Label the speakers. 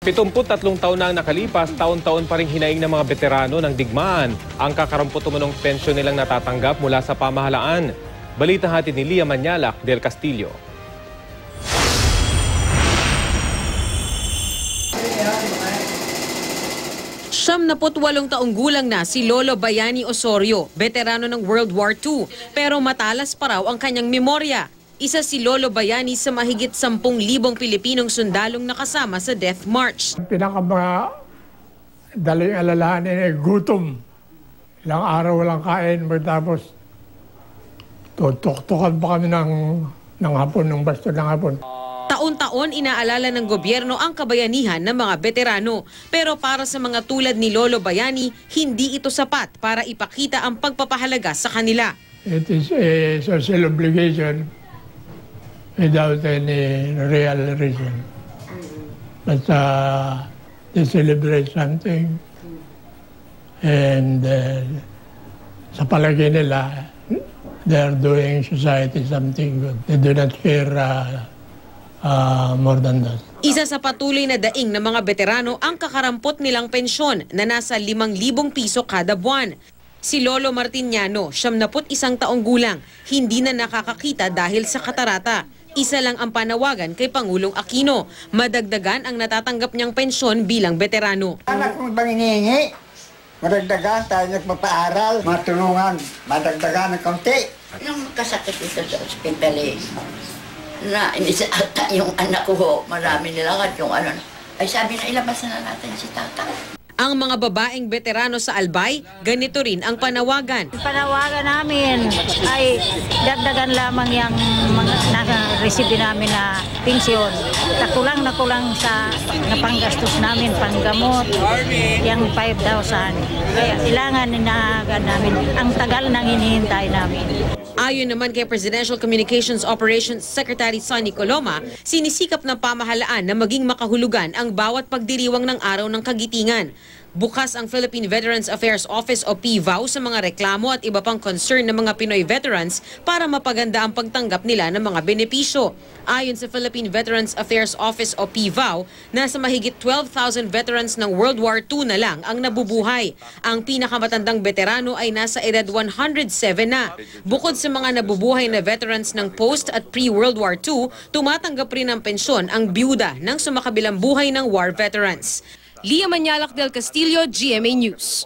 Speaker 1: 73 taon na ang nakalipas, taon-taon pa rin hinaing ng mga veterano ng digmaan ang kakarampot umunong pensyon nilang natatanggap mula sa pamahalaan. Balita hatid ni Lia Manyalak del Castillo.
Speaker 2: Siyam na 78 taong gulang na si Lolo Bayani Osorio, veterano ng World War II, pero matalas pa raw ang kanyang memorya. Isa si Lolo Bayani sa mahigit 10,000 Pilipinong sundalong nakasama sa Death March.
Speaker 3: Daling alalahanin ay gutom. Ilang araw walang kain, tapos tutok-tukan pa kami ng hapon, ng basto ng hapon.
Speaker 2: Taon-taon inaalala ng gobyerno ang kabayanihan ng mga veterano. Pero para sa mga tulad ni Lolo Bayani, hindi ito sapat para ipakita ang pagpapahalaga sa kanila.
Speaker 3: It is a social obligation without any real reason. But they celebrate something. And sa palagay nila, they are doing society something good. They do not care more than that.
Speaker 2: Isa sa patuloy na daing ng mga veterano ang kakarampot nilang pensyon na nasa 5,000 piso kada buwan. Si Lolo Martiniano, 71 taong gulang, hindi na nakakakita dahil sa katarata. Isa lang ang panawagan kay Pangulong Aquino, madagdagan ang natatanggap niyang pensyon bilang veterano.
Speaker 4: Anak mong bang hinihingi? Madagdagan tayo nagpapaaral, matulungan, madagdagan ng kaunti.
Speaker 5: Nung kasakit ito sa ospital na inisalta yung anak ko, marami nilakad yung ano. Ay sabi na ilabas na natin si tata.
Speaker 2: Ang mga babaeng veterano sa Albay, ganito rin ang panawagan.
Speaker 6: Panawagan namin ay dagdagan lamang yung mga na-receive namin na pensyon. Nakulang sa panggastos namin, panggamot, yung 5,000. Kaya kailangan na namin, ang tagal nang hinihintay namin.
Speaker 2: Ayon naman kay Presidential Communications Operations Secretary Sonny Coloma, sinisikap ng pamahalaan na maging makahulugan ang bawat pagdiriwang ng Araw ng Kagitingan. Bukas ang Philippine Veterans Affairs Office o PVAO sa mga reklamo at iba pang concern ng mga Pinoy veterans para mapaganda ang pagtanggap nila ng mga benepisyo. Ayon sa Philippine Veterans Affairs Office o PVAO, nasa mahigit 12,000 veterans ng World War II na lang ang nabubuhay. Ang pinakamatandang veterano ay nasa edad 107 na. Bukod sa mga nabubuhay na veterans ng post at pre-World War II, tumatanggap rin ng pensyon ang byuda ng sumakabilang buhay ng war veterans. Lia Manyalak del Castillo, GMA News.